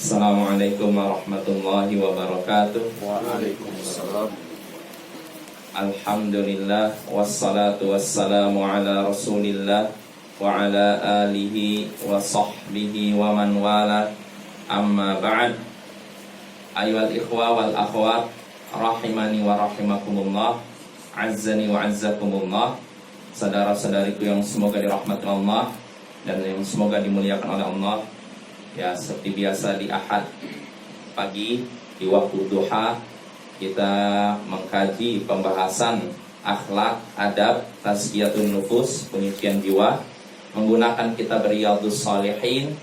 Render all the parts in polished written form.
Assalamualaikum warahmatullahi wabarakatuh. Waalaikumsalam. Alhamdulillah wassalatu wassalamu ala Rasulillah wa ala alihi wa sahbihi wa man wala. Amma ba'd. Ayyuhal ikhwa wal akhwat rahimani wa rahimakumullah, azzani wa azzakumullah. Saudara-saudariku yang semoga dirahmati Allah dan yang semoga dimuliakan oleh Allah. Ya, seperti biasa di Ahad pagi di waktu duha kita mengkaji pembahasan akhlak, adab, tazkiyatun nufus, penyucian jiwa, menggunakan kitab Riyadhus Shalihin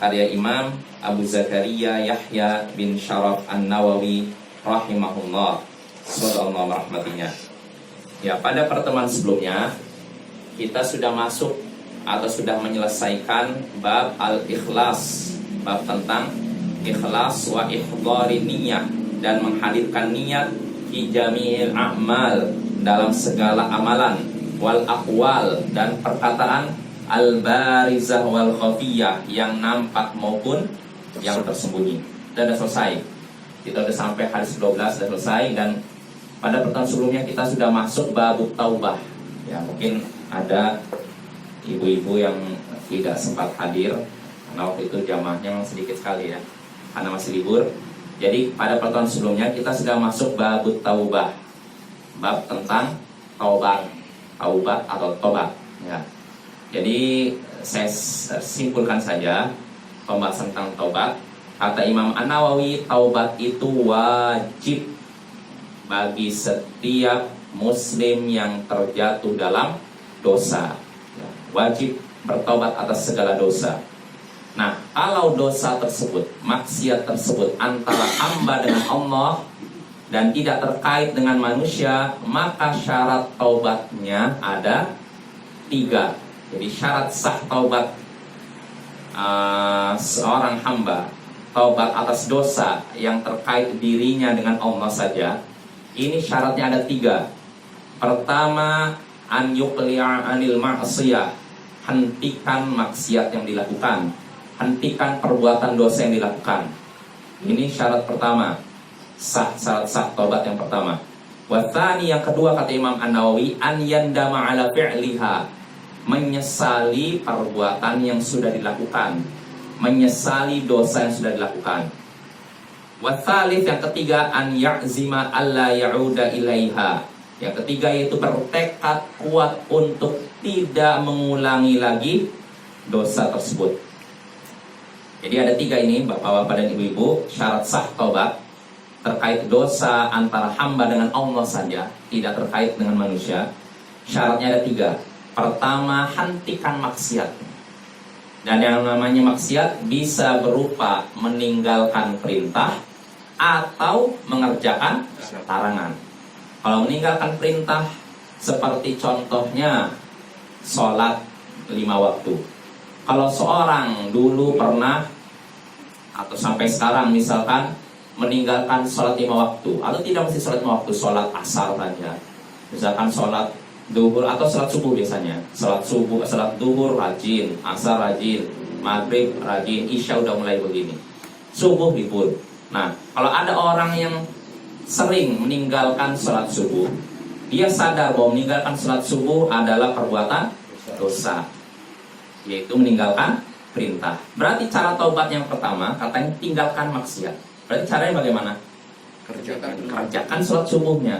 karya Imam Abu Zakaria Yahya bin Sharaf An-Nawawi rahimahullah. Semoga Allah merahmatinya. Ya, pada pertemuan sebelumnya kita sudah masuk atau sudah menyelesaikan bab al-ikhlas, bab tentang ikhlas wa ihdari niyah, dan menghadirkan niat fi jami'il a'mal, dalam segala amalan, wal aqwal, dan perkataan, al barizah wal khafiyah, yang nampak maupun yang tersembunyi. Dan sudah selesai. Kita sudah sampai hadis 12, sudah selesai. Dan pada pertemuan sebelumnya kita sudah masuk bab taubah. Ya, mungkin ada ibu-ibu yang tidak sempat hadir karena waktu itu jamaahnya sedikit sekali ya, karena masih libur. Jadi pada pertemuan sebelumnya kita sudah masuk bab taubah, bab tentang taubat atau tobat ya. Jadi saya simpulkan saja pembahasan tentang taubat. Kata Imam An-Nawawi, taubat itu wajib bagi setiap muslim yang terjatuh dalam dosa. Wajib bertobat atas segala dosa. Nah, kalau dosa tersebut, maksiat tersebut antara hamba dengan Allah dan tidak terkait dengan manusia, maka syarat taubatnya ada 3. Jadi syarat sah taubat seorang hamba, taubat atas dosa yang terkait dirinya dengan Allah saja, ini syaratnya ada 3. Pertama, an yuqli'a anil ma'siyah, hentikan maksiat yang dilakukan, hentikan perbuatan dosa yang dilakukan. Ini syarat pertama, syarat sah taubat yang pertama. Wa tsani, yang kedua kata Imam An-Nawawi, an yandama ala fi'liha, menyesali perbuatan yang sudah dilakukan, menyesali dosa yang sudah dilakukan. Wa tsalits, yang ketiga, an ya'zima alla ya'uda ilaiha. Yang ketiga yaitu bertekad kuat untuk tidak mengulangi lagi dosa tersebut. Jadi ada 3 ini bapak-bapak dan ibu-ibu, syarat sah taubat terkait dosa antara hamba dengan Allah saja, tidak terkait dengan manusia. Syaratnya ada 3. Pertama, hentikan maksiat. Dan yang namanya maksiat bisa berupa meninggalkan perintah atau mengerjakan larangan. Kalau meninggalkan perintah, seperti contohnya sholat 5 waktu. Kalau seorang dulu pernah atau sampai sekarang misalkan meninggalkan sholat 5 waktu, atau tidak mesti sholat 5 waktu, sholat asar saja, misalkan sholat duhur atau sholat subuh biasanya, sholat subuh, sholat duhur rajin, asar rajin, maghrib rajin, isya udah mulai begini, subuh libur. Nah, kalau ada orang yang sering meninggalkan sholat subuh, dia sadar bahwa meninggalkan sholat subuh adalah perbuatan dosa, yaitu meninggalkan perintah. Berarti cara taubat yang pertama katanya tinggalkan maksiat. Berarti caranya bagaimana? Kerjakan sholat subuhnya.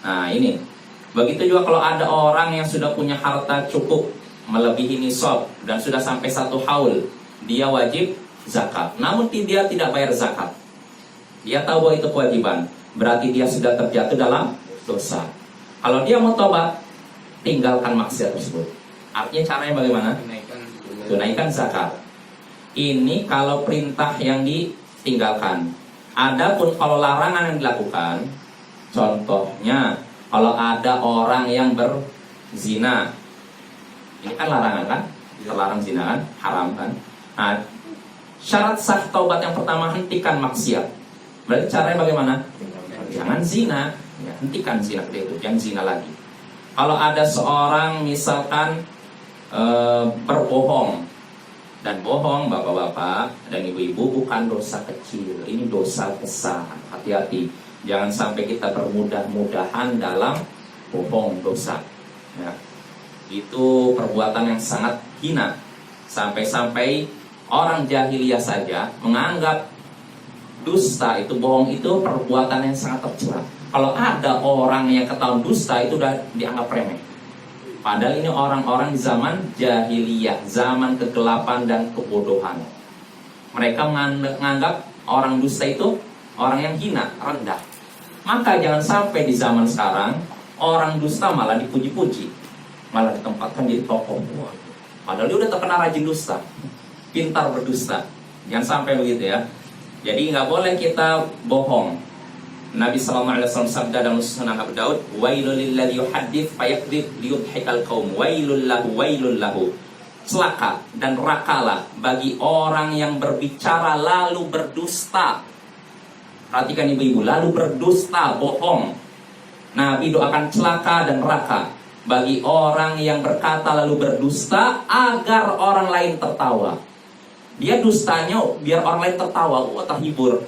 Nah ini, begitu juga kalau ada orang yang sudah punya harta cukup melebihi nisab dan sudah sampai 1 haul, dia wajib zakat. Namun dia tidak bayar zakat. Dia tahu bahwa itu kewajiban. Berarti dia sudah terjatuh dalam dosa. Kalau dia mau tobat, tinggalkan maksiat tersebut. Artinya caranya bagaimana? Tunaikan zakat. Ini kalau perintah yang ditinggalkan. Adapun kalau larangan yang dilakukan, contohnya kalau ada orang yang berzina, ini kan larangan kan? Terlarang zina kan? Haram kan? Nah, syarat sah taubat yang pertama, hentikan maksiat. Berarti caranya bagaimana? Jangan zina, ya, hentikan zina itu, jangan zina lagi. Kalau ada seorang misalkan berbohong, Dan bohong, bapak-bapak dan ibu-ibu, bukan dosa kecil. Ini dosa besar. Hati-hati. Jangan sampai kita bermudah-mudahan dalam bohong, dosa. Ya. Itu perbuatan yang sangat hina. Sampai-sampai orang jahiliyah saja menganggap dusta itu, bohong itu perbuatan yang sangat tercela. Kalau ada orang yang ketahuan dusta, itu udah dianggap remeh. Padahal ini orang-orang di zaman jahiliyah, zaman kegelapan dan kebodohan. Mereka menganggap orang dusta itu orang yang hina, rendah. Maka jangan sampai di zaman sekarang orang dusta malah dipuji-puji, malah ditempatkan jadi tokoh. Padahal dia udah terkenal rajin dusta, pintar berdusta. Jangan sampai begitu ya. Jadi nggak boleh kita bohong. Nabi SAW sabda dalam Sunan Abu Daud, wailul lilladzi yuhaddits fayakdzib liyudhikal qaum, wailul lahu. Celaka dan rakalah bagi orang yang berbicara lalu berdusta. Perhatikan ibu-ibu, lalu berdusta, bohong. Nabi doakan celaka dan raka bagi orang yang berkata lalu berdusta agar orang lain tertawa. Dia dustanya biar orang lain tertawa, terhibur.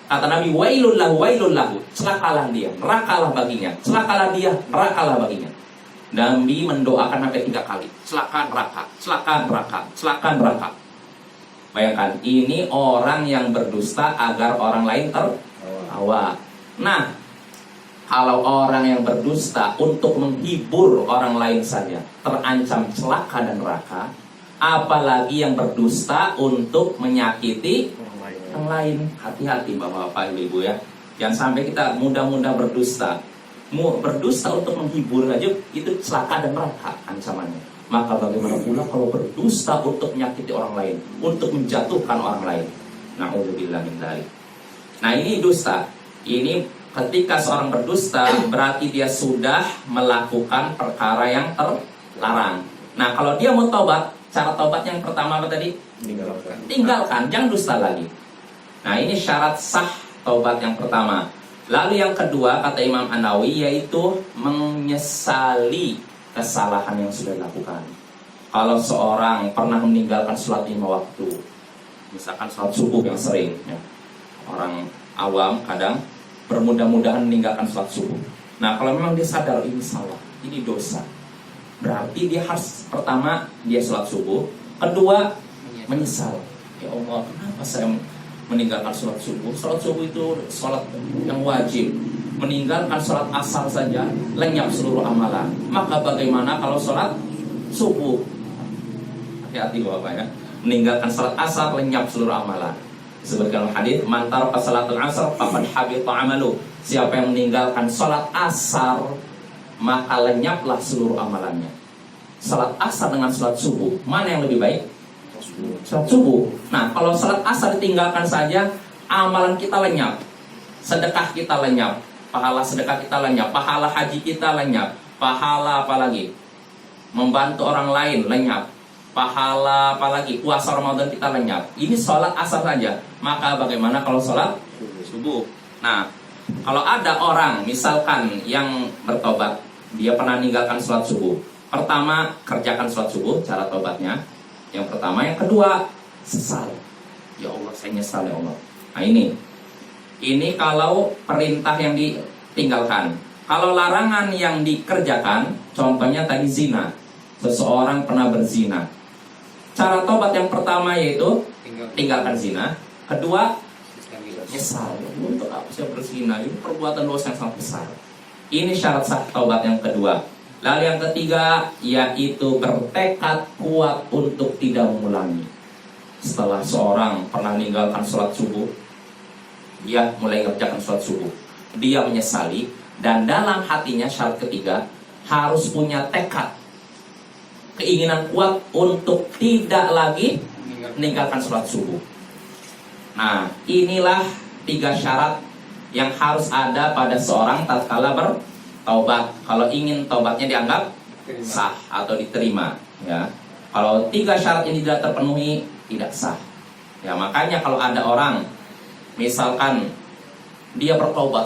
Kata Nabi, wailul lahu, celakalah dia, nerakalah baginya, celakalah dia, nerakalah baginya. Nabi mendoakan sampai 3 kali, celaka neraka, celaka neraka, celaka neraka. Bayangkan, ini orang yang berdusta agar orang lain tertawa. Nah, kalau orang yang berdusta untuk menghibur orang lain saja terancam celaka dan neraka, apalagi yang berdusta untuk menyakiti yang lain. Hati-hati bapak-bapak, ibu-ibu ya. Jangan sampai kita mudah-mudah berdusta. Berdusta untuk menghibur aja itu celaka dan neraka ancamannya. Maka bagaimana pula kalau berdusta untuk menyakiti orang lain, untuk menjatuhkan orang lain. Na'udzubillah min dzalik. Nah, ini dusta. Ini ketika seorang berdusta berarti dia sudah melakukan perkara yang terlarang. Nah, kalau dia mau taubat, cara taubat yang pertama apa tadi? Tinggalkan, jangan dusta lagi. Nah, ini syarat sah taubat yang pertama. Lalu yang kedua, kata Imam An-Nawawi, yaitu menyesali kesalahan yang sudah dilakukan. Kalau seorang pernah meninggalkan sholat 5 waktu, misalkan sholat subuh yang sering ya. Orang awam kadang bermudah-mudahan meninggalkan sholat subuh. Nah, kalau memang dia sadar ini salah, ini dosa, berarti dia harus pertama dia sholat subuh, kedua menyesal. Ya Allah, kenapa saya meninggalkan sholat subuh? Sholat subuh itu sholat yang wajib. Meninggalkan sholat asar saja lenyap seluruh amalan. Maka bagaimana kalau sholat subuh? Hati-hati bapak ya. Meninggalkan sholat asar lenyap seluruh amalan. Sebutkan hadis, man taraka salatul asar faqad habita amalu. Siapa yang meninggalkan sholat asar, maka lenyaplah seluruh amalannya. Sholat asar dengan sholat subuh, mana yang lebih baik? Sholat subuh. Nah, kalau sholat asar ditinggalkan saja, amalan kita lenyap, sedekah kita lenyap, pahala sedekah kita lenyap, pahala haji kita lenyap, pahala apalagi membantu orang lain lenyap, pahala apalagi puasa Ramadan kita lenyap. Ini sholat asar saja. Maka bagaimana kalau sholat subuh? Nah, kalau ada orang misalkan yang bertobat, dia pernah meninggalkan sholat subuh. Pertama, kerjakan sholat subuh, cara tobatnya. Yang pertama, yang kedua, sesal. Ya Allah, saya nyesal ya Allah. Nah, ini kalau perintah yang ditinggalkan. Kalau larangan yang dikerjakan, contohnya tadi zina. Seseorang pernah berzina. Cara tobat yang pertama yaitu tinggalkan zina. Kedua, nyesal. Untuk apa saya berzina? Ini perbuatan dosa yang sangat besar. Ini syarat sah taubat yang kedua. Lalu yang ketiga, yaitu bertekad kuat untuk tidak mengulangi. Setelah seorang pernah meninggalkan sholat subuh, dia mulai mengerjakan sholat subuh, dia menyesali, dan dalam hatinya syarat ketiga, harus punya tekad, keinginan kuat untuk tidak lagi meninggalkan sholat subuh. Nah, inilah 3 syarat yang harus ada pada seorang tatkala bertaubat. Kalau ingin taubatnya dianggap sah atau diterima, ya. Kalau 3 syarat ini tidak terpenuhi, tidak sah. Ya, makanya kalau ada orang, misalkan dia bertobat,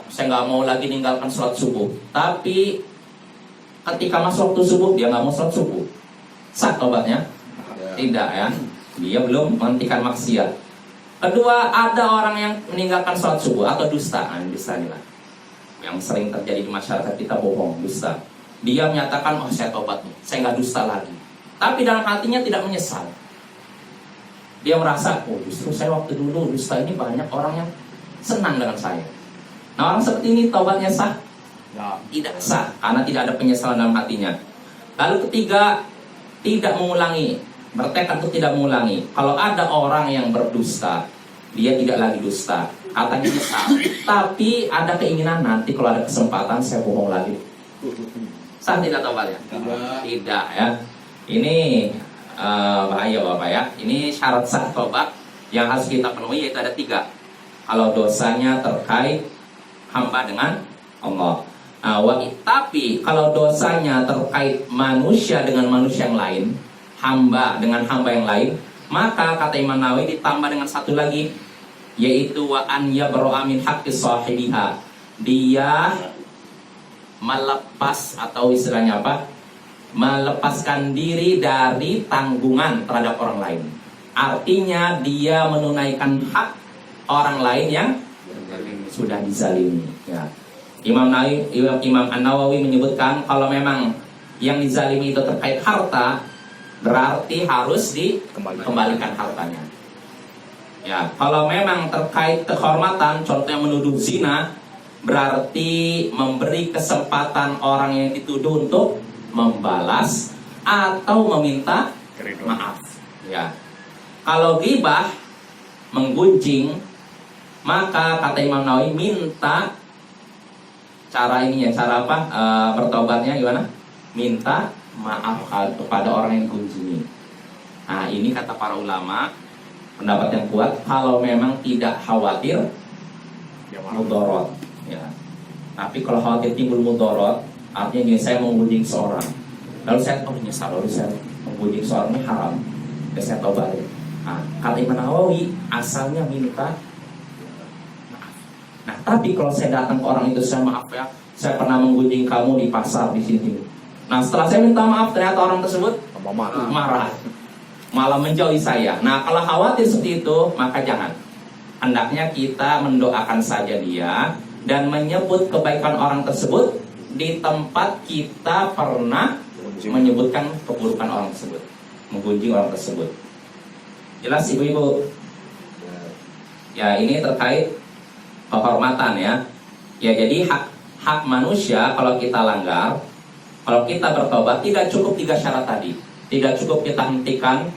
saya nggak mau lagi meninggalkan sholat subuh, tapi ketika masuk waktu subuh dia nggak mau sholat subuh, sah taubatnya? Tidak ya. Dia belum menghentikan maksiat. Kedua, ada orang yang meninggalkan sholat subuh atau dustaan, dusta inilah yang sering terjadi di masyarakat kita, bohong, dusta. Dia menyatakan, oh saya tobat nih, saya nggak dusta lagi. Tapi dalam hatinya tidak menyesal. Dia merasa, oh justru saya waktu dulu dusta ini banyak orang yang senang dengan saya. Nah orang seperti ini tobatnya sah? Ya. Tidak sah, karena tidak ada penyesalan dalam hatinya. Lalu ketiga, tidak mengulangi, bertekad untuk tidak mengulangi. Kalau ada orang yang berdusta, dia tidak lagi dusta, katanya nyesal, tapi ada keinginan nanti kalau ada kesempatan saya bohong lagi. Sah tidak tobatnya? Tidak ya. Ini bahaya Bapak ya. Ini syarat sah tobat yang harus kita penuhi, yaitu ada 3. Kalau dosanya terkait hamba dengan Allah. Tapi kalau dosanya terkait manusia dengan manusia yang lain, hamba dengan hamba yang lain, maka kata Imam Nawawi ditambah dengan satu lagi, yaitu wa an yabra'a min haqqi sahibiha. Dia melepas atau istilahnya apa? Melepaskan diri dari tanggungan terhadap orang lain. Artinya dia menunaikan hak orang lain yang sudah dizalimi. Ya. Imam An-Nawawi menyebutkan kalau memang yang dizalimi itu terkait harta, berarti harus dikembalikan hartanya. Ya, kalau memang terkait kehormatan, contohnya menuduh zina, berarti memberi kesempatan orang yang dituduh untuk membalas atau meminta maaf. Ya. Kalau ghibah, menggunjing, maka kata Imam Nawawi minta cara ininya, cara apa? Bertobatnya gimana? Minta maaf kepada orang yang digunjingi. Nah, ini kata para ulama, pendapat yang kuat, kalau memang tidak khawatir mudorot, ya. Tapi kalau khawatir timbul mudorot, artinya gini, saya menggunjing seorang, lalu saya menyesal, lalu saya menggunjing seorang ini haram, dan saya tobat. Nah, kata Imam Nawawi, asalnya minta maaf. Nah, tapi kalau saya datang ke orang itu, saya maaf ya, saya pernah menggunjing kamu di pasar di sini. Nah, setelah saya minta maaf, ternyata orang tersebut marah, malah menjauhi saya. Nah, kalau khawatir seperti itu, maka jangan. Hendaknya kita mendoakan saja dia dan menyebut kebaikan orang tersebut di tempat kita pernah menyebutkan keburukan orang tersebut, menggunjing orang tersebut. Jelas ibu-ibu? Ya, ini terkait kehormatan ya. Ya, jadi hak manusia kalau kita langgar, kalau kita bertobat, tidak cukup 3 syarat tadi. Tidak cukup kita hentikan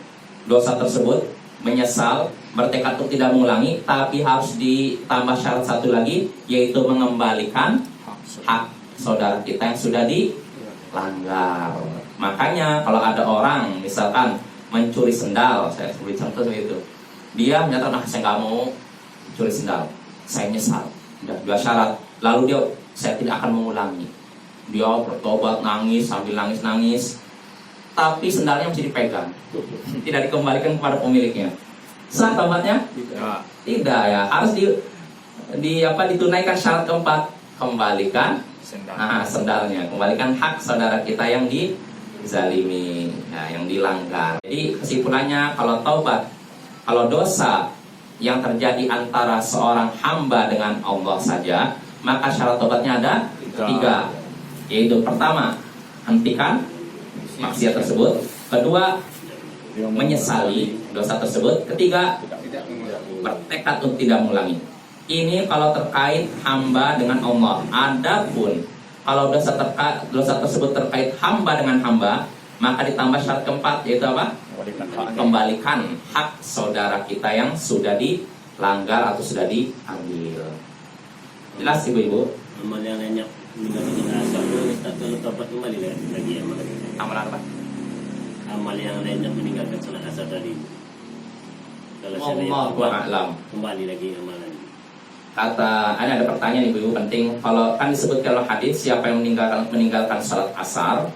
dosa tersebut, menyesal, bertekad untuk tidak mengulangi, tapi harus ditambah syarat satu lagi, yaitu mengembalikan hak saudara kita yang sudah dilanggar. Makanya kalau ada orang misalkan mencuri sendal, saya beri contoh seperti itu, dia menyatakan, saya nggak mau mencuri sendal, saya nyesal. Udah 2 syarat, lalu dia, saya tidak akan mengulangi. Dia bertobat, nangis, sambil nangis-nangis, tapi sendalnya masih dipegang, tidak dikembalikan kepada pemiliknya. Sah tobatnya? Tidak ya, harus ditunaikan syarat keempat, kembalikan sendalnya, kembalikan hak saudara kita yang dizalimi, ya, yang dilanggar. Jadi kesimpulannya, kalau taubat, kalau dosa yang terjadi antara seorang hamba dengan Allah saja, maka syarat taubatnya ada 3, yaitu pertama, hentikan maksiat tersebut. Kedua, menyesali dosa tersebut. Ketiga, bertekad untuk tidak mengulangi. Ini kalau terkait hamba dengan Allah. Adapun kalau dosa tersebut terkait hamba dengan hamba, maka ditambah syarat keempat, yaitu apa? Kembalikan hak saudara kita yang sudah dilanggar atau sudah diambil. Jelas ibu-ibu? Amal yang lainnya meninggalkan asal tak kalau tobat kembali lagi amal. Amal apa? Amal yang lainnya meninggalkan salat asar tadi. Kalau saya Allahu a'lam. kembali lagi amalan. Kata, ada pertanyaan ibu-ibu penting. Kalau kan disebut kalau hadis, siapa yang meninggalkan salat asar,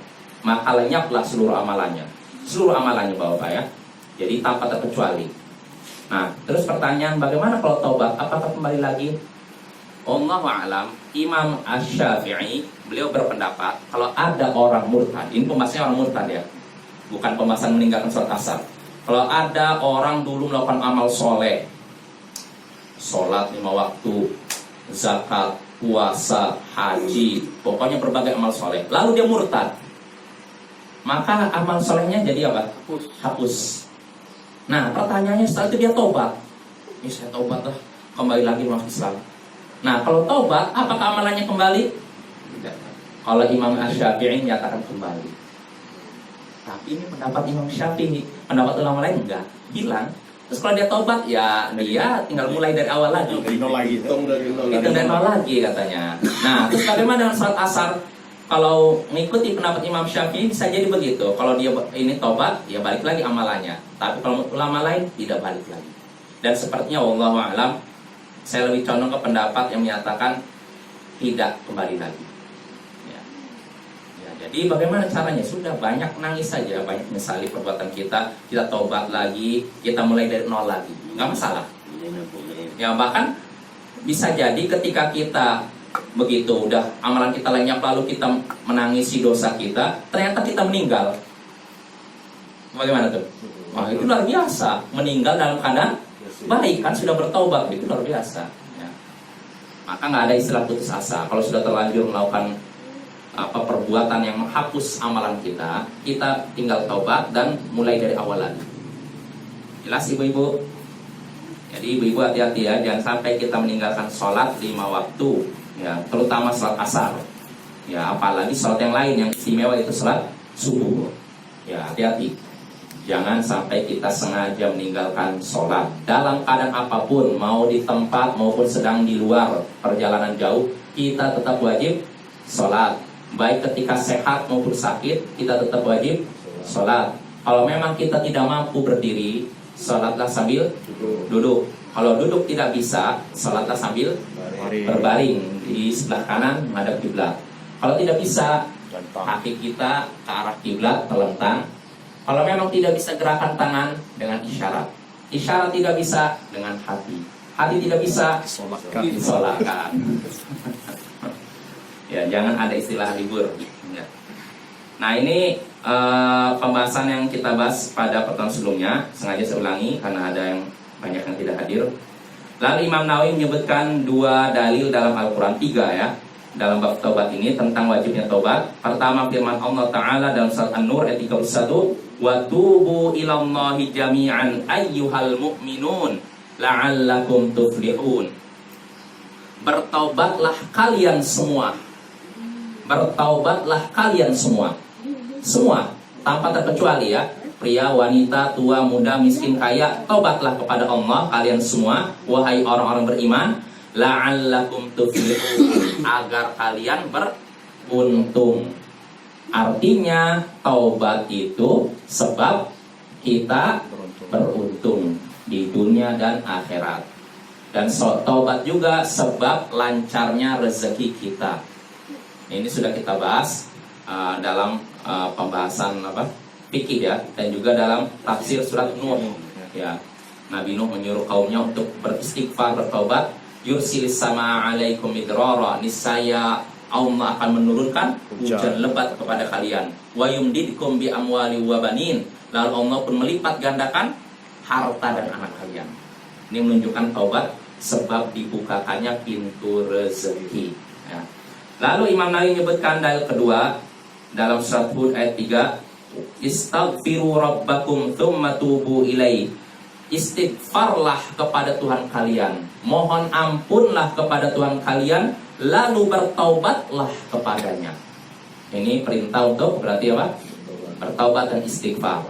maka lenyaplah seluruh amalannya. Seluruh amalannya Bapak ya. Jadi tanpa terkecuali. Nah, terus pertanyaan, bagaimana kalau taubat? Apakah kembali lagi? Allahu a'lam. Imam Asy-Syafi'i beliau berpendapat kalau ada orang murtad, ini pembahasannya orang murtad ya, bukan pembahasan meninggalkan salat asar. Kalau ada orang dulu melakukan amal soleh, sholat 5 waktu, zakat, puasa, haji, pokoknya berbagai amal soleh, lalu dia murtad, maka amal solehnya jadi apa? Hapus. Nah, pertanyaannya setelah itu dia tobat. Ini saya tobat lah, kembali lagi masuk Islam. Nah, kalau tobat, apakah amalannya kembali? Tidak. Kalau Imam Asy-Syafi'i menyatakan kembali. Tapi ini pendapat Imam Syafi'i, pendapat ulama lain enggak, hilang. Terus kalau dia tobat, ya dia tinggal mulai dari awal lagi. Hitung dari nol. Hitung dari nol lagi katanya. Nah, terus bagaimana dengan sholat asar? Kalau mengikuti pendapat Imam Syafi'i bisa jadi begitu. Kalau dia ini tobat, ya balik lagi amalannya. Tapi kalau ulama lain tidak balik lagi. Dan sepertinya wallahu a'lam, saya lebih condong ke pendapat yang menyatakan tidak kembali lagi. Ya, jadi bagaimana caranya? Sudah banyak nangis saja, banyak menyesali perbuatan kita tobat lagi, kita mulai dari nol lagi, nggak masalah. Ya bahkan bisa jadi ketika kita begitu udah amalan kita lenyap lalu kita menangisi dosa kita, ternyata kita meninggal. Bagaimana tuh? Wah, itu luar biasa. Meninggal dalam keadaan baik, kan sudah bertobat, itu luar biasa ya. Maka nggak ada istilah putus asa. Kalau sudah terlanjur melakukan perbuatan yang menghapus amalan kita, kita tinggal taubat dan mulai dari awal lagi. Jelas ibu-ibu? Jadi ibu-ibu hati-hati ya, jangan sampai kita meninggalkan sholat 5 waktu ya, terutama sholat asar ya, apalagi sholat yang lain yang istimewa itu sholat subuh ya. Hati-hati, jangan sampai kita sengaja meninggalkan sholat dalam keadaan apapun, mau di tempat maupun sedang di luar perjalanan jauh, kita tetap wajib sholat. Baik ketika sehat maupun sakit, kita tetap wajib sholat. Kalau memang kita tidak mampu berdiri, sholatlah sambil duduk. Kalau duduk tidak bisa, sholatlah sambil berbaring di sebelah kanan menghadap kiblat. Kalau tidak bisa, kaki kita ke arah kiblat terlentang. Kalau memang tidak bisa, gerakan tangan dengan isyarat. Isyarat tidak bisa, dengan hati. Hati tidak bisa, disolatkan. Ya, jangan ada istilah libur ya. Nah ini pembahasan yang kita bahas pada pertemuan sebelumnya, sengaja saya ulangi karena ada yang banyak yang tidak hadir. Lalu Imam Nawawi menyebutkan 2 dalil dalam Al-Quran, 3 ya, dalam bab taubat ini tentang wajibnya taubat. Pertama firman Allah Ta'ala dalam surat An-Nur ayat 31, wa tubu ilallahi jami'an ayyuhal mu'minun la'allakum tuflihun. Bertaubatlah kalian semua. Bertaubatlah kalian semua. Semua, tanpa terkecuali ya. Pria, wanita, tua, muda, miskin, kaya, taubatlah kepada Allah kalian semua, wahai orang-orang beriman, la'allakum tuflihun, agar kalian beruntung. Artinya taubat itu sebab kita beruntung di dunia dan akhirat. Dan taubat juga sebab lancarnya rezeki kita. Ini sudah kita bahas dalam pembahasan fikih ya, dan juga dalam tafsir surat Nuh ya. Nabi Nuh menyuruh kaumnya untuk beristighfar, bertaubat. Yursilis sama alaikum midrara, niscaya Allah akan menurunkan hujan lebat kepada kalian. Wa yumdidkum bi amwali wa banin, lalu Allah pun melipat gandakan harta dan anak kalian. Ini menunjukkan taubat sebab dibukakannya pintu rezeki ya. Lalu Imam Nawawi menyebutkan dalil kedua dalam surat Hud ayat 3, istaghfiru rabbakum tsumma tubu ilaihi. Istighfarlah kepada Tuhan kalian, mohon ampunlah kepada Tuhan kalian, lalu bertaubatlah kepadanya. Ini perintah untuk berarti apa? Bertaubat dan istighfar.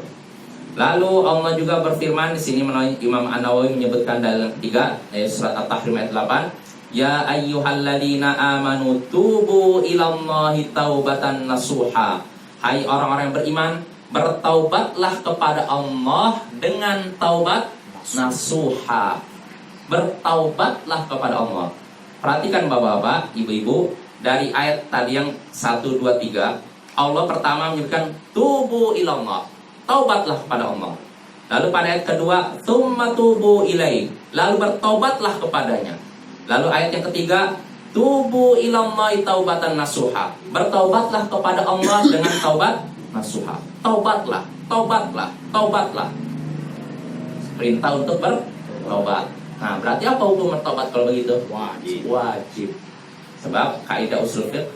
Lalu Allah juga berfirman di sini melalui Imam An-Nawawi menyebutkan dalam ketiga surat At-Tahrim ayat 8, ya ayyuhalladzina amanu tubu ilallahi taubatan nasuha. Hai orang-orang yang beriman, bertaubatlah kepada Allah dengan taubat nasuha. Bertaubatlah kepada Allah. Perhatikan bapak-bapak, ibu-ibu, dari ayat tadi yang 1, 2, 3, Allah pertama menyebutkan tubu ilallah, taubatlah kepada Allah. Lalu pada ayat kedua, tsumma tubu ilaihi, lalu bertaubatlah kepadanya. Lalu ayat yang ketiga, tubu ilallahi taubatan nasuha, bertaubatlah kepada Allah dengan taubat nasuha. Taubatlah, taubatlah, taubatlah. perintah untuk bertobat. Nah, berarti apa hukum bertobat kalau begitu? Wajib. Wajib. Sebab kaidah usul fiqh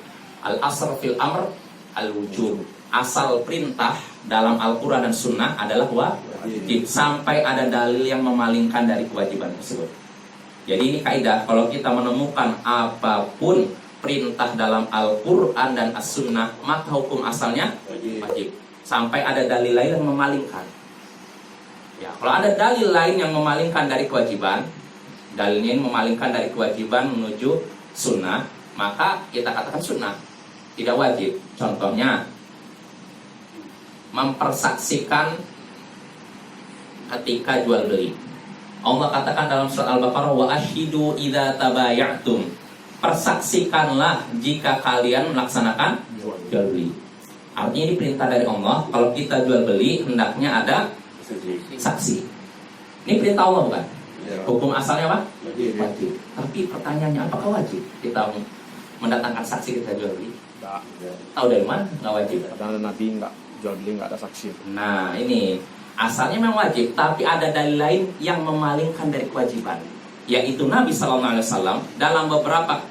al-asr fil amr al-wujub. Asal perintah dalam Al-Quran dan Sunnah adalah wajib sampai ada dalil yang memalingkan dari kewajiban tersebut. Jadi ini kaidah, kalau kita menemukan apapun perintah dalam Al-Quran dan As-Sunnah, maka hukum asalnya wajib sampai ada dalil lain yang memalingkan. Ya, kalau ada dalil lain yang memalingkan dari kewajiban, dalilnya yang memalingkan dari kewajiban menuju sunnah, maka kita katakan sunnah, tidak wajib. Contohnya, mempersaksikan ketika jual beli. Allah katakan dalam surat Al-Baqarah, wa ashidu idza tabayatum. Persaksikanlah jika kalian melaksanakan jual beli. Artinya ini perintah dari Allah, kalau kita jual beli hendaknya ada saksi. Ini perintah Allah bukan? Hukum asalnya apa? Wajib. Tapi pertanyaannya, apakah wajib kita mendatangkan saksi kita jual beli? Enggak. Tahu dari mana? Nggak wajib. Karena Nabi enggak jual beli, enggak ada saksi. Nah ini asalnya memang wajib, tapi ada dalil lain yang memalingkan dari kewajiban, yaitu Nabi SAW dalam beberapa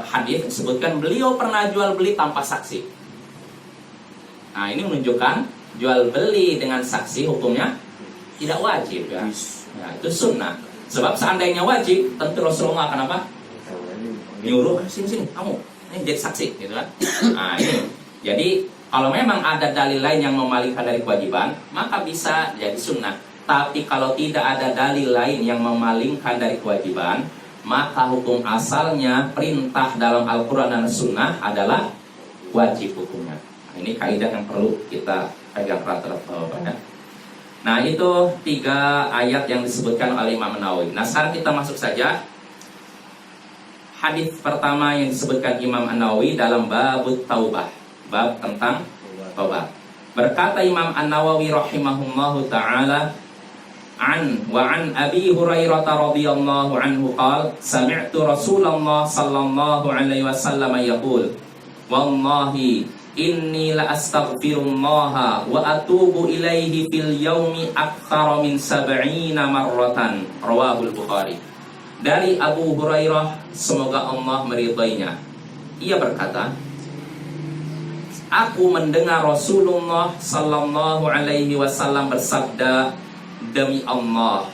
hadis disebutkan beliau pernah jual beli tanpa saksi. Nah ini menunjukkan jual beli dengan saksi hukumnya tidak wajib ya. Nah, itu sunnah. Sebab seandainya wajib, tentu Rasulullah akan apa? Nyuruh sini kamu ini jadi saksi, gitu kan? Nah ini. Jadi kalau memang ada dalil lain yang memalingkan dari kewajiban, maka bisa jadi sunnah. Tapi kalau tidak ada dalil lain yang memalingkan dari kewajiban, maka hukum asalnya perintah dalam Al-Quran dan Sunnah adalah wajib hukumnya. Nah, ini kaidah yang perlu kita pegang rata-rata. Nah itu 3 ayat yang disebutkan oleh Imam Nawawi. Nah sekarang kita masuk saja hadis pertama yang disebutkan Imam Nawawi dalam babut taubah, bab tentang taubat. Berkata Imam An-Nawawi rahimahullahu taala, an Abi Hurairah radhiyallahu anhu qala sami'tu Rasulullah sallallahu alaihi wasallam yaqul wallahi inni la astaghfirullah wa atubu ilaihi fil yaumi akthara min 70 marratan, rawahul Bukhari. Dari Abu Hurairah, semoga Allah meridainya, ia berkata, aku mendengar Rasulullah sallallahu alaihi wasallam bersabda, demi Allah,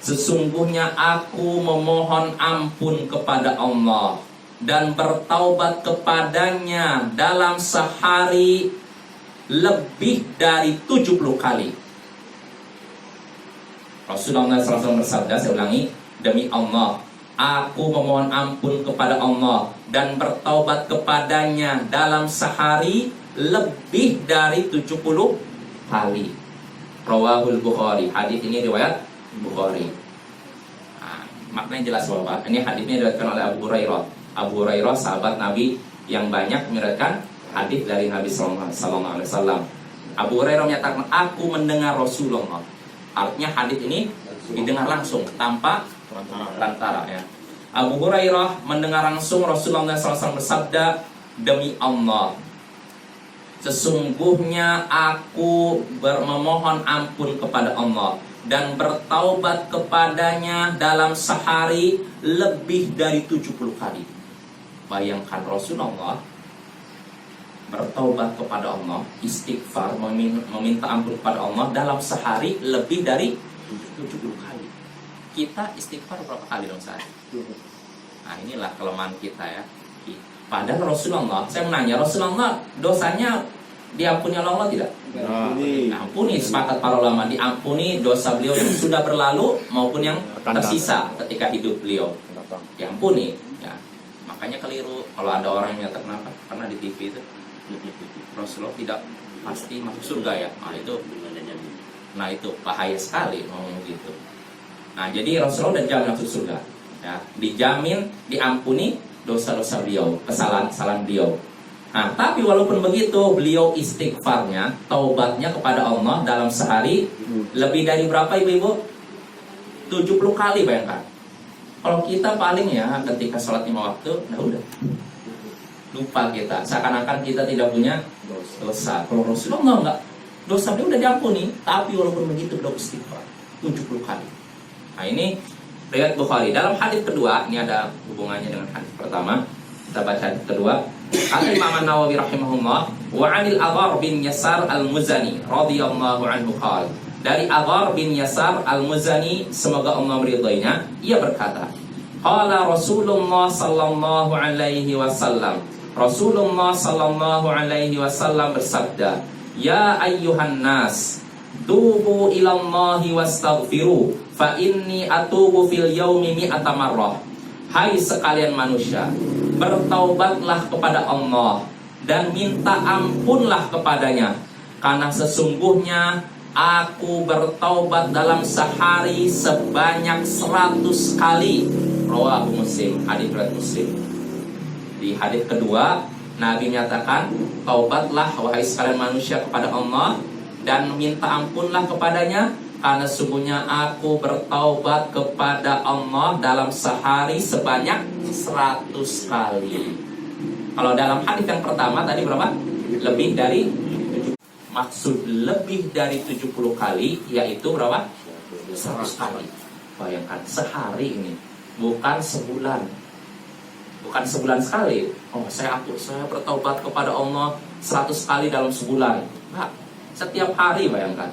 sesungguhnya aku memohon ampun kepada Allah dan bertaubat kepadanya dalam sehari lebih dari 70 kali. Rasulullah SAW bersabda, saya ulangi, demi Allah, aku memohon ampun kepada Allah dan bertaubat kepadanya dalam sehari lebih dari 70 kali. Rawahul Bukhari. Hadis ini riwayat Bukhari. Nah, maknanya jelas Bapak. Ini hadisnya diriwayatkan oleh Abu Hurairah. Abu Hurairah sahabat Nabi yang banyak meriwayatkan hadis dari Nabi sallallahu alaihi wasallam. Abu Hurairah menyatakan, aku mendengar Rasulullah. Artinya hadis ini didengar langsung tanpa perantara ya. Abu Hurairah mendengar langsung Rasulullah SAW bersabda, demi Allah, sesungguhnya aku memohon ampun kepada Allah dan bertaubat kepadanya dalam sehari lebih dari 70 kali. Bayangkan Rasulullah bertaubat kepada Allah, istighfar, meminta ampun kepada Allah dalam sehari lebih dari 70 kali. Kita istighfar berapa kali dong sehari? Nah inilah kelemahan kita ya. Padahal Rasulullah, saya menanya, Rasulullah dosanya diampuni oleh Allah tidak? Diampuni, sepakat para ulama, diampuni dosa beliau yang sudah berlalu maupun yang tersisa ketika hidup beliau. Diampuni ya. Makanya keliru kalau ada orang yang nyata, kenapa? Karena di TV itu Rasulullah tidak pasti masuk surga ya. Nah itu bahaya sekali ngomong gitu. Nah jadi Rasulullah udah jamin masuk surga ya, dijamin diampuni dosa-dosa beliau, kesalahan beliau. Nah tapi walaupun begitu, beliau istighfarnya, taubatnya kepada Allah dalam sehari lebih dari berapa ibu-ibu? 70 kali, bayangkan. Kalau kita paling ya ketika sholat 5 waktu, udah lupa kita, seakan-akan kita tidak punya dosa. Kalau Rasulullah enggak, dosa beliau udah diampuni, tapi walaupun begitu beliau istighfar. 70 kali. Nah ini riwayat Bukhari. Dalam hadis kedua, ini ada hubungannya dengan hadis pertama. Kita baca hadis kedua. Al-Imam An-Nawawi rahimahullah wa 'anil Aghar bin Yasar Al-Muzani radhiyallahu anhu qala. Dari Aghar bin Yasar Al-Muzani, semoga Allah meridainya, ia berkata, qala Rasulullah sallallahu alaihi wasallam. Rasulullah sallallahu alaihi wasallam bersabda, ya ayyuhan nas, tubu ilallahi wastaghfiru, fa inni atubu fil yaumi mi'ata marrah. Hai sekalian manusia, bertaubatlah kepada Allah dan minta ampunlah kepadanya, karena sesungguhnya aku bertaubat dalam sehari sebanyak 100 kali. Rawahu Muslim, hadis riwayat Muslim. Di hadis kedua, Nabi menyatakan, taubatlah wahai sekalian manusia kepada Allah dan minta ampunlah kepadanya, karena sesungguhnya aku bertaubat kepada Allah dalam sehari sebanyak 100 kali. Kalau dalam hadis yang pertama tadi berapa? Lebih dari 70. Maksud lebih dari 70 kali yaitu berapa? 100 kali. Bayangkan sehari ini, bukan sebulan. Bukan sebulan sekali. Oh, saya bertaubat kepada Allah 100 kali dalam sebulan. Nah, setiap hari, bayangkan.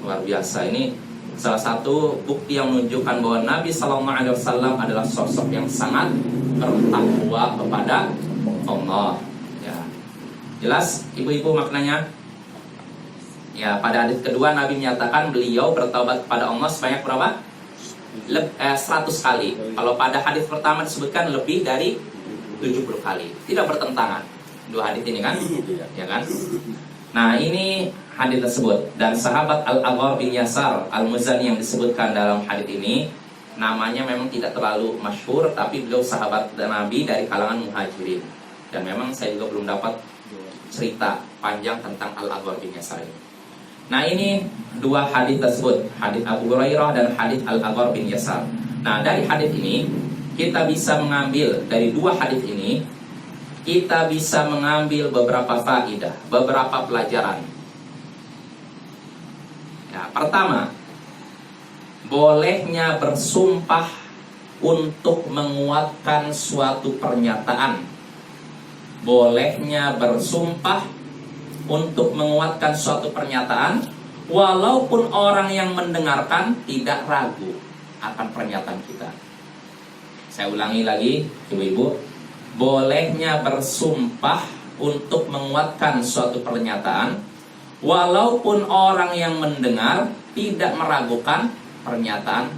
Luar biasa. Ini salah satu bukti yang menunjukkan bahwa Nabi SAW adalah sosok yang sangat bertakwa kepada Allah. Ya. Jelas ibu-ibu maknanya? Ya, pada hadis kedua Nabi menyatakan beliau bertaubat kepada Allah sebanyak berapa? 100 kali. Kalau pada hadis pertama disebutkan lebih dari 70 kali. Tidak bertentangan dua hadis ini kan? Ya kan? Nah, ini hadis tersebut. Dan sahabat Al-Aghar bin Yasar Al-Muzani yang disebutkan dalam hadis ini, namanya memang tidak terlalu masyhur, tapi beliau sahabat Nabi dari kalangan Muhajirin. Dan memang saya juga belum dapat cerita panjang tentang Al-Aghar bin Yasar ini. Nah, ini dua hadis tersebut, hadis Abu Hurairah dan hadis Al-Aghar bin Yasar. Nah, dari hadis ini kita bisa mengambil, dari dua hadis ini kita bisa mengambil beberapa faedah, beberapa pelajaran. Ya, pertama, bolehnya bersumpah untuk menguatkan suatu pernyataan. Bolehnya bersumpah untuk menguatkan suatu pernyataan, walaupun orang yang mendengarkan tidak ragu akan pernyataan kita. Saya ulangi lagi, ibu-ibu. Bolehnya bersumpah untuk menguatkan suatu pernyataan, walaupun orang yang mendengar tidak meragukan pernyataan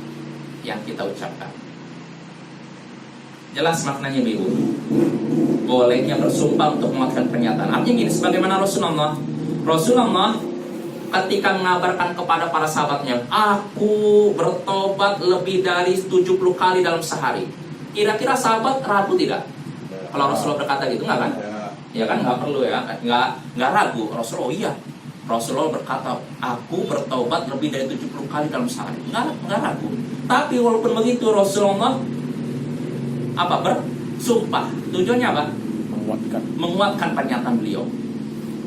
yang kita ucapkan. Jelas maknanya, ibu? Bolehnya bersumpah untuk menguatkan pernyataan. Artinya gini, sebagaimana Rasulullah ketika mengabarkan kepada para sahabatnya, aku bertobat lebih dari 70 kali dalam sehari. Kira-kira sahabat ragu tidak? Kalau Rasulullah berkata gitu, enggak kan? Ya kan, enggak perlu ya, enggak ragu. Rasulullah, oh iya, Rasulullah berkata, aku bertobat lebih dari 70 kali dalam sehari. Enggak ragu. Tapi walaupun begitu, Rasulullah bersumpah. Tujuannya apa? Menguatkan pernyataan beliau.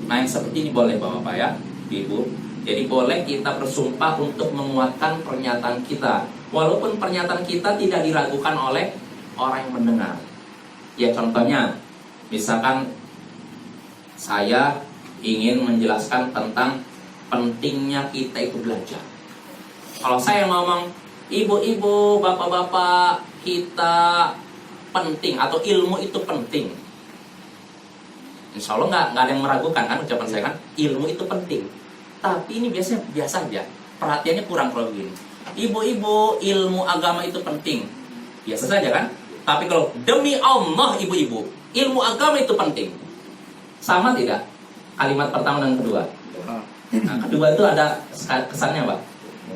Nah, yang seperti ini boleh Bapak ya, Ibu. Jadi boleh kita bersumpah untuk menguatkan pernyataan kita, walaupun pernyataan kita tidak diragukan oleh orang yang mendengar. Ya, contohnya, misalkan saya ingin menjelaskan tentang pentingnya kita itu belajar. Kalau saya ngomong, ibu-ibu, bapak-bapak, kita penting atau ilmu itu penting, insya Allah nggak ada yang meragukan kan ucapan saya kan, ilmu itu penting. Tapi ini biasanya biasa aja, perhatiannya kurang kalau begini. Ibu-ibu, ilmu agama itu penting, biasa saja kan. Tapi kalau demi Allah ibu-ibu, ilmu agama itu penting, sama tidak kalimat pertama dan kedua? Nah, kedua itu ada kesannya apa?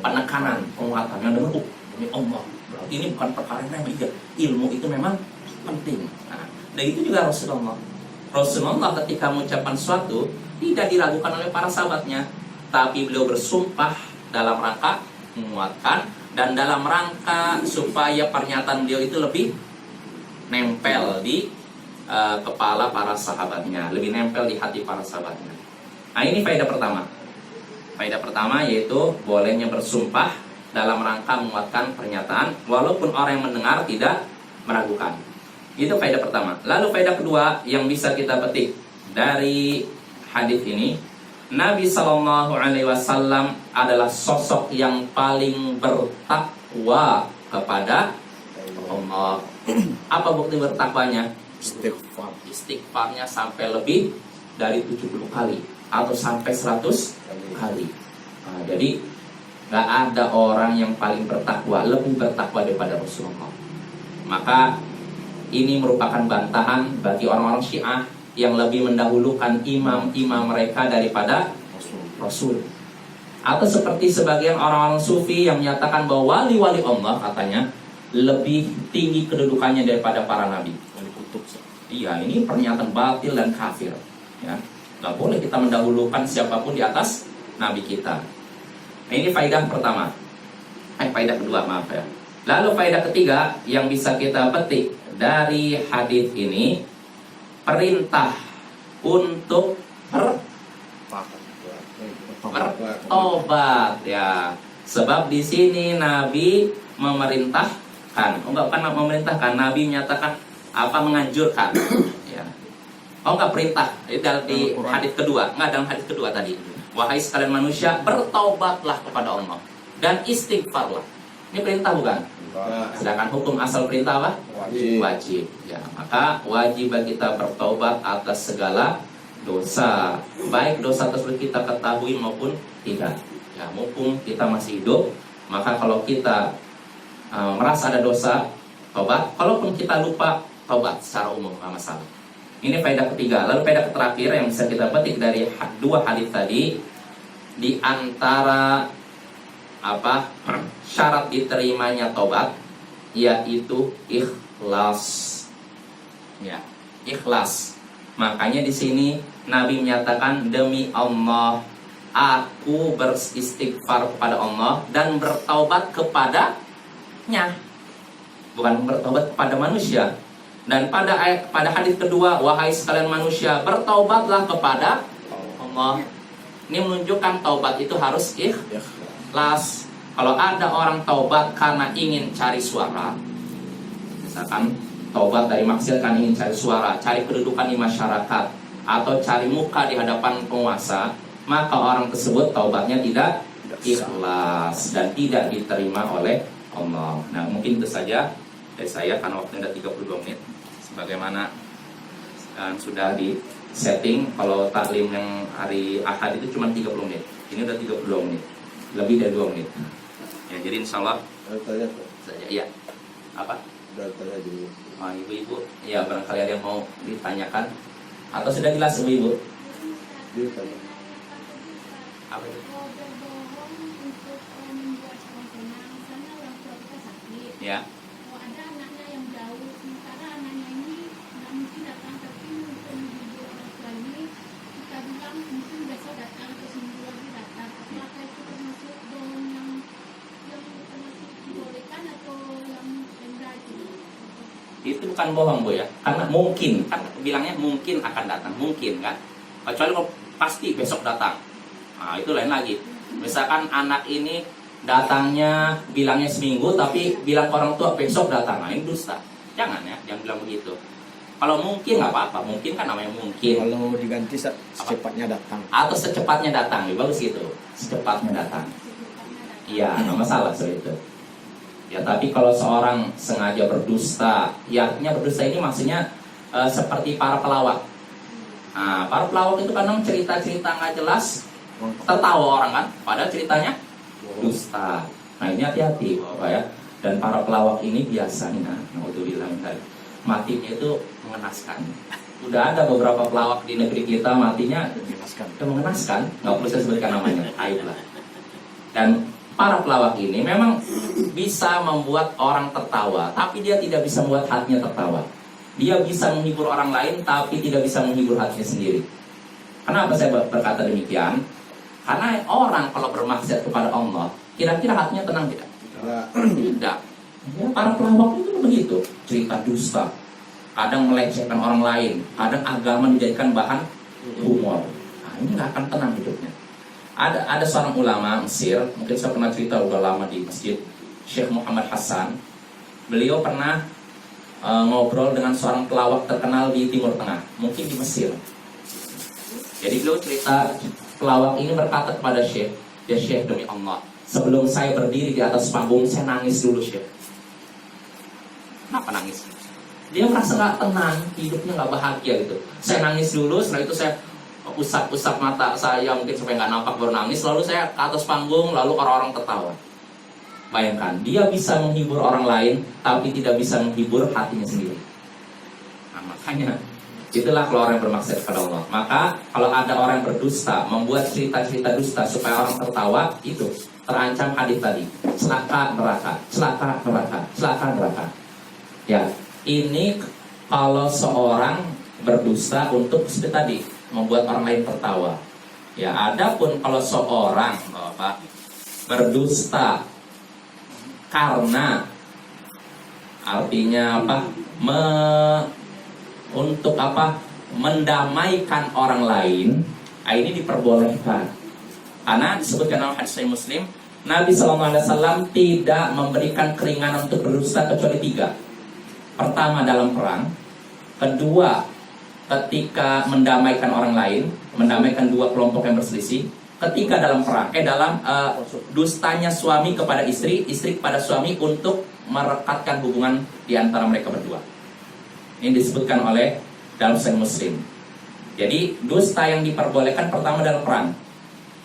Penekanan, penguatan. Yang dengar, demi Allah, berarti ini bukan perkara yang remeh. Ilmu itu memang penting. Nah, dan itu juga Rasulullah ketika mengucapkan sesuatu tidak diragukan oleh para sahabatnya, tapi beliau bersumpah dalam rangka menguatkan dan dalam rangka supaya pernyataan beliau itu lebih nempel di kepala para sahabatnya, lebih nempel di hati para sahabatnya. Nah, ini faedah pertama. Faedah pertama yaitu bolehnya bersumpah dalam rangka menguatkan pernyataan, walaupun orang yang mendengar tidak meragukan. Itu faedah pertama. Lalu faedah kedua yang bisa kita petik dari hadis ini, Nabi Shallallahu Alaihi Wasallam adalah sosok yang paling bertakwa kepada Allah. Apa bukti bertakwanya? Istighfar. Istighfarnya sampai lebih dari 70 kali atau sampai 100 kali. Nah, jadi gak ada orang yang paling bertakwa, lebih bertakwa daripada Rasulullah. Maka ini merupakan bantahan bagi orang-orang Syiah yang lebih mendahulukan imam-imam mereka daripada Rasul. Atau seperti sebagian orang-orang Sufi yang menyatakan bahwa wali-wali Allah katanya lebih tinggi kedudukannya daripada para nabi. Iya, ini pernyataan batil dan kafir. Ya, nggak boleh kita mendahulukan siapapun di atas nabi kita. Nah, ini faedah pertama. Faedah kedua, maaf ya. Lalu faedah ketiga yang bisa kita petik dari hadis ini, perintah untuk bertobat ya. Sebab di sini Nabi memerintahkan, bukan memerintahkan, Nabi menyatakan apa, menganjurkan ya. Enggak perintah. Itu di hadis kedua, enggak dalam hadis kedua tadi. Wahai sekalian manusia, bertobatlah kepada Allah dan istighfarlah. Ini perintah bukan? Sedangkan hukum asal perintah apa? Wajib. Ya, maka wajib bagi kita bertobat atas segala dosa, baik dosa tersebut kita ketahui maupun tidak. Ya, mumpung kita masih hidup, maka kalau kita merasa ada dosa, tobat. Kalaupun kita lupa, tobat secara umum, nggak masalah. Ini faedah ketiga. Lalu faedah terakhir yang bisa kita petik dari dua hadis tadi, di antara syarat diterimanya tobat, yaitu ikhlas. Ya, ikhlas. Makanya di sini Nabi menyatakan, demi Allah, aku beristighfar kepada Allah dan bertaubat kepadanya, bukan bertaubat kepada manusia. Dan pada hadis kedua, wahai sekalian manusia, bertaubatlah kepada Allah. Ini menunjukkan taubat itu harus ikhlas. Kalau ada orang taubat karena ingin cari suara, misalkan taubat dari maksiat karena ingin cari suara, cari kedudukan di masyarakat, atau cari muka di hadapan penguasa, maka orang tersebut taubatnya tidak ikhlas dan tidak diterima oleh Allah. Nah, mungkin itu saja dari saya karena waktunya sudah 32 menit. Sebagaimana sudah di setting, kalau taklim yang hari Ahad itu cuma 30 menit. Ini udah 32 menit, lebih dari 2 menit. Ya, jadi insya Allah saja. Iya. Apa? Dulu. Ibu-ibu, ya barangkali ada yang mau ditanyakan atau sudah jelas ibu-ibu? Apa itu? Ya. Itu bukan bohong, Bu ya. Karena mungkin, kan bilangnya mungkin akan datang, mungkin kan. Kecuali kalau pasti besok datang. Nah, itu lain lagi. Misalkan anak ini datangnya bilangnya seminggu tapi bilang orang tua besok datang. Nah, ini dusta. Jangan ya, jangan bilang begitu. Kalau mungkin nggak apa-apa, mungkin kan namanya mungkin. Kalau diganti secepatnya datang. Atau secepatnya datang, bagus gitu. Secepatnya datang. Iya, nggak masalah soal itu. Ya, tapi kalau seorang sengaja berdusta, ya artinya berdusta ini maksudnya seperti para pelawak. Nah, para pelawak itu kadang cerita-cerita nggak jelas, tertawa orang kan, padahal ceritanya dusta. Nah, ini hati-hati Bapak ya. Dan para pelawak ini biasanya, naudzubillah tadi, matinya itu mengenaskan. Udah ada beberapa pelawak di negeri kita matinya mengenaskan, nggak perlu saya sebutkan namanya, aib lah. Dan para pelawak ini memang bisa membuat orang tertawa, tapi dia tidak bisa membuat hatinya tertawa. Dia bisa menghibur orang lain, tapi tidak bisa menghibur hatinya sendiri. Kenapa saya berkata demikian? Karena orang kalau bermaksiat kepada Allah, kira-kira hatinya tenang tidak? Tidak. Ya, para pelawak itu begitu, cerita dusta, kadang melecehkan orang lain, kadang agama dijadikan bahan humor. Nah, ini nggak akan tenang hidupnya. Ada seorang ulama Mesir, mungkin saya pernah cerita udah lama di masjid, Syekh Muhammad Hasan. Beliau pernah ngobrol dengan seorang pelawak terkenal di Timur Tengah, mungkin di Mesir. Jadi beliau cerita, pelawak ini berkata kepada Syekh, ya Syekh, demi Allah, sebelum saya berdiri di atas panggung, saya nangis dulu Syekh. Kenapa nangis? Dia merasa nggak tenang, hidupnya nggak bahagia gitu. Saya nangis dulu, setelah itu saya usap-usap mata saya mungkin supaya nggak nampak baru nangis. Lalu saya ke atas panggung, lalu orang-orang tertawa. Bayangkan, dia bisa menghibur orang lain, tapi tidak bisa menghibur hatinya sendiri. Nah, makanya itulah kalau orang yang bermaksud kepada Allah. Maka kalau ada orang yang berdusta, membuat cerita-cerita dusta supaya orang tertawa, itu terancam hadis tadi. Celaka neraka, celaka neraka, celaka neraka. Ya, ini kalau seorang berdusta untuk seperti tadi, membuat orang lain tertawa. Ya, adapun kalau seorang berdusta karena artinya apa? Untuk apa? Mendamaikan orang lain, ini diperbolehkan. Karena disebutkan dalam hadis Sahih Muslim, Nabi SAW tidak memberikan keringanan untuk berdusta kecuali 3. Pertama dalam perang, kedua ketika mendamaikan orang lain, mendamaikan 2 kelompok yang berselisih, ketiga dalam perang, dalam dustanya suami kepada istri, istri kepada suami untuk merekatkan hubungan di antara mereka berdua. Ini disebutkan oleh dalam Sahih Muslim. Jadi dusta yang diperbolehkan pertama dalam perang.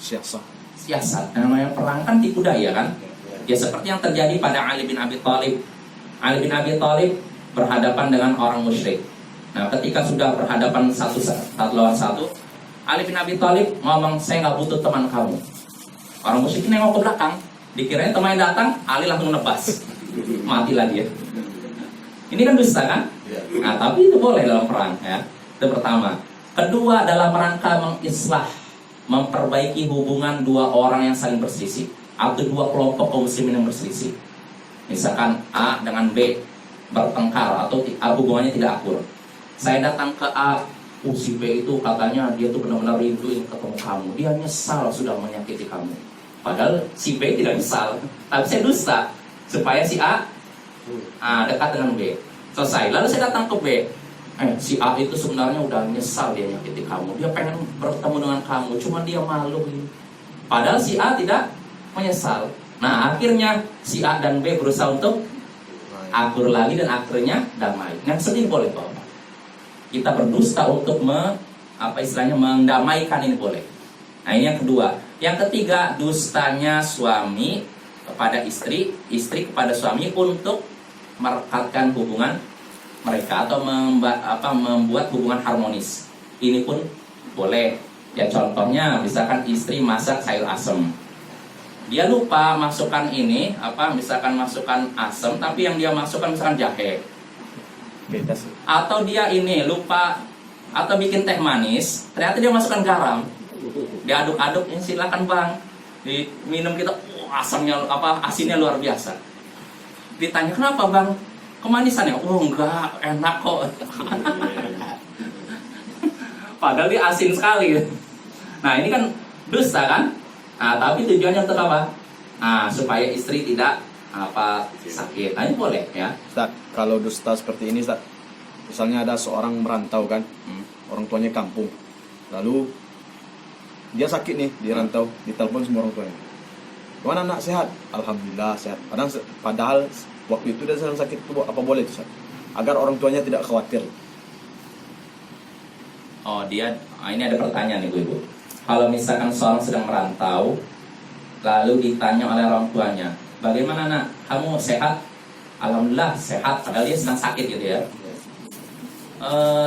Siasat. Namanya perang kan tipu daya kan? Ya seperti yang terjadi pada Ali bin Abi Thalib. Ali bin Abi Thalib berhadapan dengan orang musyrik. Nah, ketika sudah berhadapan satu lawan satu, Ali bin Abi Thalib ngomong, saya nggak butuh teman kamu. Orang musyrik nengok ke belakang, dikirain teman yang datang, Ali langsung nebas, matilah dia. Ini kan dusta kan? Nah, tapi itu boleh dalam perang ya. Itu pertama. Kedua, dalam rangka mengislah, memperbaiki hubungan 2 orang yang saling berselisih atau 2 kelompok kaum muslimin yang berselisih. Misalkan A dengan B bertengkar atau hubungannya tidak akur. Saya datang ke A, si B itu katanya dia tuh benar-benar rinduin ketemu kamu. Dia nyesal sudah menyakiti kamu. Padahal si B tidak nyesal, tapi saya dusta supaya si A dekat dengan B. Selesai. Lalu saya datang ke B. Si A itu sebenarnya udah nyesal dia nyakiti kamu. Dia pengen bertemu dengan kamu, cuma dia malu. Padahal si A tidak menyesal. Nah, akhirnya si A dan B berusaha untuk akur lagi dan akhirnya damai. Yang sedih boleh Bapak. Kita berdusta untuk mendamaikan ini boleh. Nah, ini yang kedua. Yang ketiga, dustanya suami kepada istri, istri kepada suami untuk merekatkan hubungan mereka atau membuat hubungan harmonis. Ini pun boleh. Ya contohnya misalkan istri masak sayur asem. Dia lupa masukkan ini, misalkan masukkan asam, tapi yang dia masukkan misalkan jahe. Atau dia ini lupa atau bikin teh manis, ternyata dia masukkan garam. Diaduk-aduk, ini silakan bang, diminum kita, asinnya luar biasa. Ditanya kenapa bang, kemanisannya? Oh enggak, enak kok. Padahal dia asin sekali. Nah ini kan dusta kan? Nah, tapi tujuannya untuk apa? Nah, supaya istri tidak sakit. Nah, ini boleh ya. Ustaz, kalau dusta seperti ini Ustaz, misalnya ada seorang merantau kan, orang tuanya kampung, lalu dia sakit nih, dia rantau, ditelepon semua orang tuanya. Gimana anak sehat? Alhamdulillah sehat. Padahal waktu itu dia sedang sakit, itu apa boleh itu Ustaz? Agar orang tuanya tidak khawatir. Oh ini ada pertanyaan nih Bu. Kalau misalkan seorang sedang merantau, lalu ditanya oleh orang tuanya, bagaimana nak, kamu sehat? Alhamdulillah sehat, padahal dia sedang sakit gitu ya.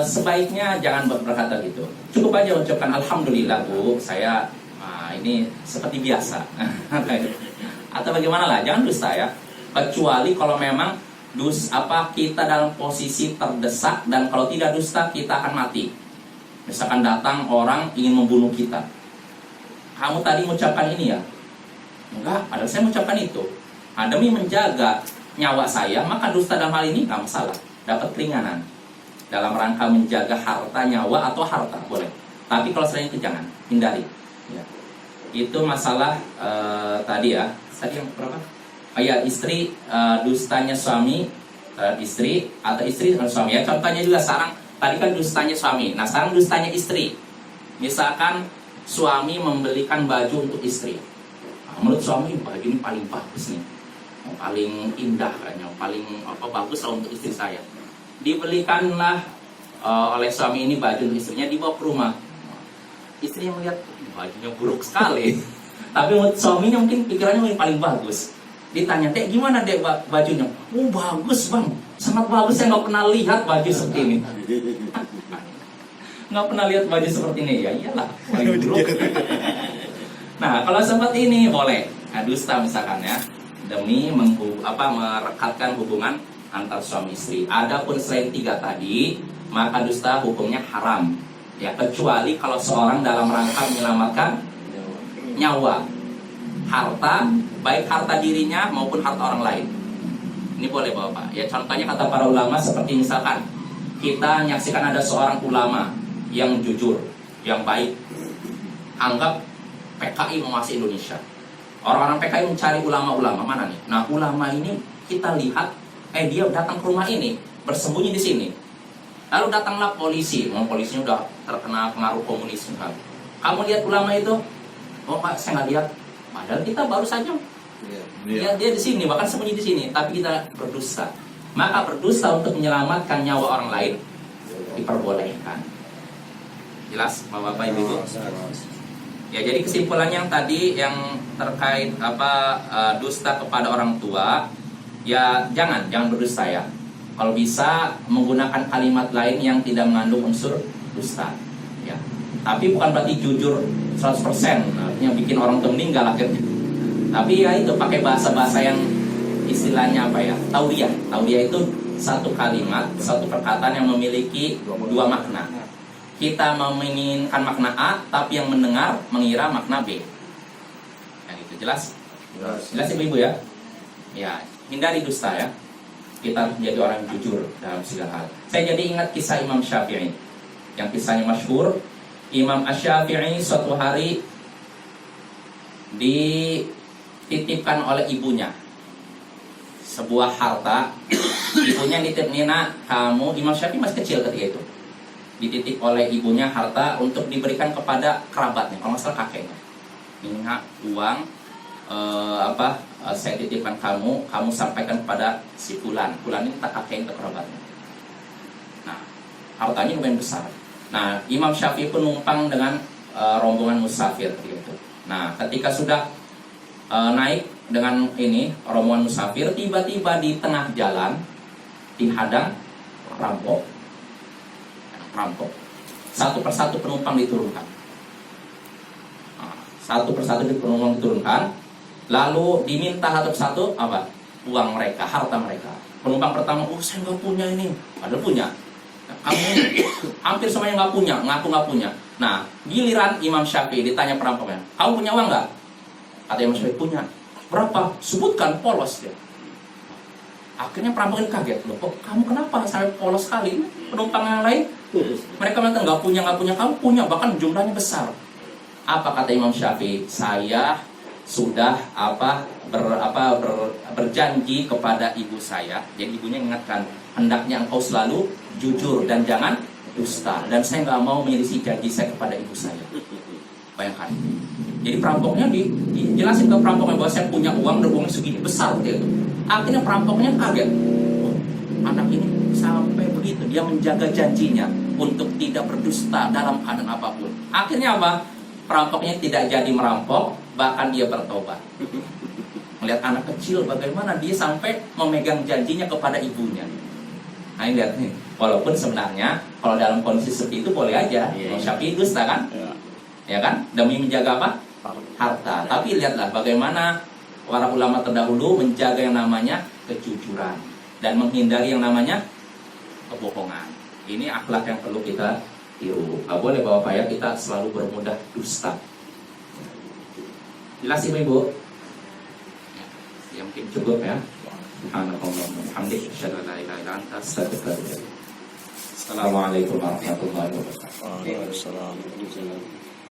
Sebaiknya jangan berkata gitu. Cukup aja ucapkan Alhamdulillah Bu, saya ini seperti biasa. Atau bagaimana lah, jangan dusta ya. Kecuali kalau memang kita dalam posisi terdesak, dan kalau tidak dusta kita akan mati. Misalkan datang orang ingin membunuh kita. Kamu tadi mengucapkan ini ya? Enggak, padahal saya mengucapkan itu. Nah, demi menjaga nyawa saya, maka dusta dalam hal ini nggak masalah. Dapat keringanan. Dalam rangka menjaga harta, nyawa atau harta, boleh. Tapi kalau selain itu jangan, hindari. Ya. Itu masalah tadi ya. Tadi yang berapa? Oh ya, istri dustanya suami istri atau istri terhadap suami ya. Contohnya juga sekarang tadi kan dustanya suami. Nah, sekarang dustanya istri. Misalkan suami membelikan baju untuk istri. Nah, menurut suami baju ini paling bagus nih. Paling indah kayaknya, paling bagus lah untuk istri saya. Dibelikanlah oleh suami ini baju untuk istrinya, dibawa ke rumah. Istrinya melihat bajunya buruk sekali. Tapi menurut suaminya mungkin pikirannya yang paling bagus. Ditanya, "Dek, gimana Dek bajunya?" "Oh, bagus Bang, sangat bagus, saya nggak pernah lihat baju seperti ini." Nggak pernah lihat baju seperti ini. Ya iyalah, paling buruk. Nah, kalau seperti ini boleh dusta misalkan ya, demi merekatkan hubungan antar suami istri. Adapun selain 3 tadi, maka dusta hukumnya haram. Ya, kecuali kalau seorang dalam rangka menyelamatkan nyawa, harta, baik harta dirinya maupun harta orang lain. Ini boleh Bapak. Ya, contohnya kata para ulama seperti misalkan kita menyaksikan ada seorang ulama yang jujur, yang baik. Anggap PKI menguasai Indonesia. Orang-orang PKI mencari ulama-ulama mana nih? Nah, ulama ini kita lihat, dia datang ke rumah ini, bersembunyi di sini. Lalu datanglah polisi, polisinya udah terkena pengaruh komunis. Kamu lihat ulama itu? Oh Pak, saya nggak lihat. Padahal kita baru saja lihat dia di sini, bahkan sembunyi di sini, tapi kita berdusta. Maka berdusta untuk menyelamatkan nyawa orang lain diperbolehkan. Jelas, Bapak Ibu? Ya, jadi kesimpulannya yang tadi yang terkait dusta kepada orang tua, ya jangan berdusta ya. Kalau bisa menggunakan kalimat lain yang tidak mengandung unsur dusta. Ya. Tapi bukan berarti jujur 100%, artinya bikin orang tuh meninggal akhirnya. Tapi ya itu pakai bahasa-bahasa yang istilahnya apa ya? Tauriah. Tauriah itu satu kalimat, satu perkataan yang memiliki 2 makna. Kita menginginkan makna A, tapi yang mendengar mengira makna B. Nah, itu jelas? Jelas Ibu ya? Ya, hindari dusta ya. Kita menjadi orang yang jujur dalam segala hal. Saya jadi ingat kisah Imam Syafi'i, yang kisahnya masyhur. Imam Asy-Syafi'i suatu hari dititipkan oleh ibunya sebuah harta. Ibunya nitip, "Nina, kamu," Imam Syafi'i masih kecil ketika itu, dititip oleh ibunya harta untuk diberikan kepada kerabatnya, kalau nggak salah kakeknya. "Nina, uang saya titipkan kamu sampaikan kepada si Fulan. Fulan ini tak kakeknya, tak kerabatnya." Nah, hartanya lumayan besar. Nah, Imam Syafi'i pun numpang dengan rombongan musafir gitu. Nah, ketika sudah naik dengan ini rombongan musafir, tiba-tiba di tengah jalan dihadang perampok. Satu persatu penumpang diturunkan. Nah, satu persatu penumpang diturunkan. Lalu diminta satu persatu uang mereka, harta mereka. Penumpang pertama, "Saya nggak punya ini." Padahal punya. Kamu hampir semuanya nggak punya, ngaku nggak punya. Nah, giliran Imam Syafi'i ditanya perampoknya, "Kamu punya uang nggak?" Kata Imam Syafi'i, "Punya." "Berapa?" "Sebutkan." Polos dia. Akhirnya perampok ini kaget, "Loh, kok kamu kenapa sampai polos sekali? Penumpang yang lain mereka mengatakan nggak punya, kamu punya, bahkan jumlahnya besar." Apa kata Imam Syafi'i? "Saya sudah berjanji kepada ibu saya." Jadi ibunya ingatkan, "Hendaknya engkau selalu jujur dan jangan dusta, dan saya nggak mau menyelisih janji saya kepada ibu saya." Bayangkan. Jadi perampoknya dijelasin ke perampoknya bahwa saya punya uang dan uangnya segini besar gitu. Akhirnya perampoknya kaget. Oh, anak ini sampai begitu, dia menjaga janjinya untuk tidak berdusta dalam keadaan apapun. Akhirnya apa? Perampoknya tidak jadi merampok, bahkan dia bertobat. Melihat anak kecil bagaimana dia sampai memegang janjinya kepada ibunya. Nah, ini lihat nih. Walaupun sebenarnya kalau dalam kondisi seperti itu boleh aja, Syafi'i dusta kan? Ya kan? Demi menjaga apa? Harta. Tapi lihatlah bagaimana para ulama terdahulu menjaga yang namanya kejujuran dan menghindari yang namanya kebohongan. Ini akhlak yang perlu kita tiru. Gak boleh Bapak ya kita selalu bermudah dusta. Jelas Ibu? Ya mungkin cukup ya. Assalamualaikum warahmatullahi wabarakatuh. Waalaikumsalam.